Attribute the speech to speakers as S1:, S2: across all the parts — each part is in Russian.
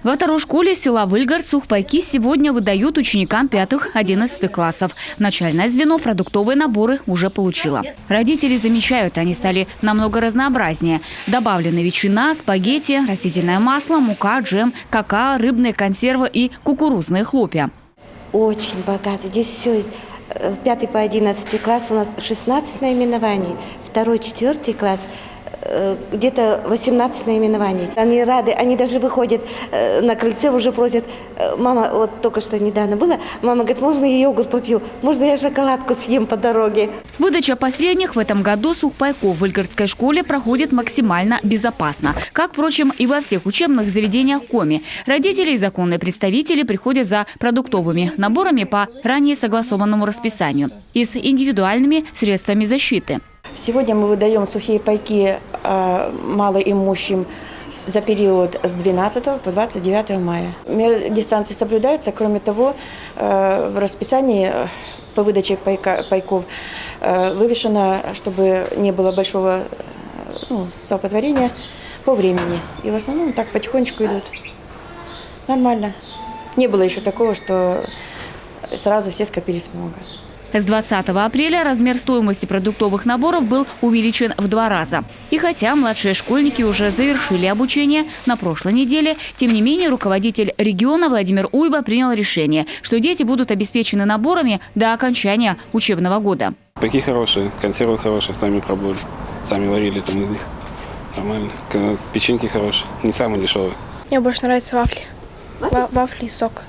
S1: Во второй школе села Выльгард сухпайки сегодня выдают ученикам 5-11 классов. Начальное звено продуктовые наборы уже получило. Родители замечают, они стали намного разнообразнее. Добавлены ветчина, спагетти, растительное масло, мука, джем, какао, рыбные консервы и кукурузные хлопья.
S2: Очень богато. Здесь все есть. 5 по 11 класс у нас 16 наименований, 2-4 класс где-то 18 наименований. Они рады, они даже выходят на крыльце, уже просят: мама, вот только что недавно было, мама говорит, можно я йогурт попью, можно я шоколадку съем по дороге.
S1: Выдача последних в этом году сухпайков в Выльгардской школе проходит максимально безопасно. Как, впрочем, и во всех учебных заведениях Коми. Родители и законные представители приходят за продуктовыми наборами по ранее согласованному расписанию и с индивидуальными средствами защиты.
S3: Сегодня мы выдаем сухие пайки малоимущим за период с 12 по 29 мая. Меры дистанции соблюдаются. Кроме того, в расписании по выдаче пайков вывешено, чтобы не было большого столпотворения по времени. И в основном так потихонечку идут. Нормально. Не было еще такого, что сразу все скопились много.
S1: С 20 апреля размер стоимости продуктовых наборов был увеличен в 2 раза. И хотя младшие школьники уже завершили обучение на прошлой неделе, тем не менее руководитель региона Владимир Уйба принял решение, что дети будут обеспечены наборами до окончания учебного года.
S4: Пайки хорошие, консервы хорошие, сами пробовали, сами варили там из них. Нормально. Печеньки хорошие, не самые дешевые.
S5: Мне больше нравятся вафли. Вафли и сок.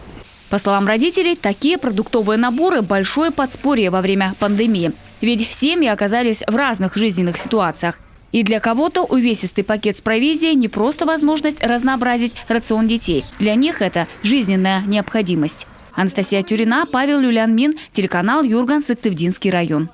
S1: По словам родителей, такие продуктовые наборы – большое подспорье во время пандемии. Ведь семьи оказались в разных жизненных ситуациях. И для кого-то увесистый пакет с провизией – не просто возможность разнообразить рацион детей. Для них это жизненная необходимость. Анастасия Тюрина, Павел Люлянмин, телеканал Юрган, Сыктывдинский район.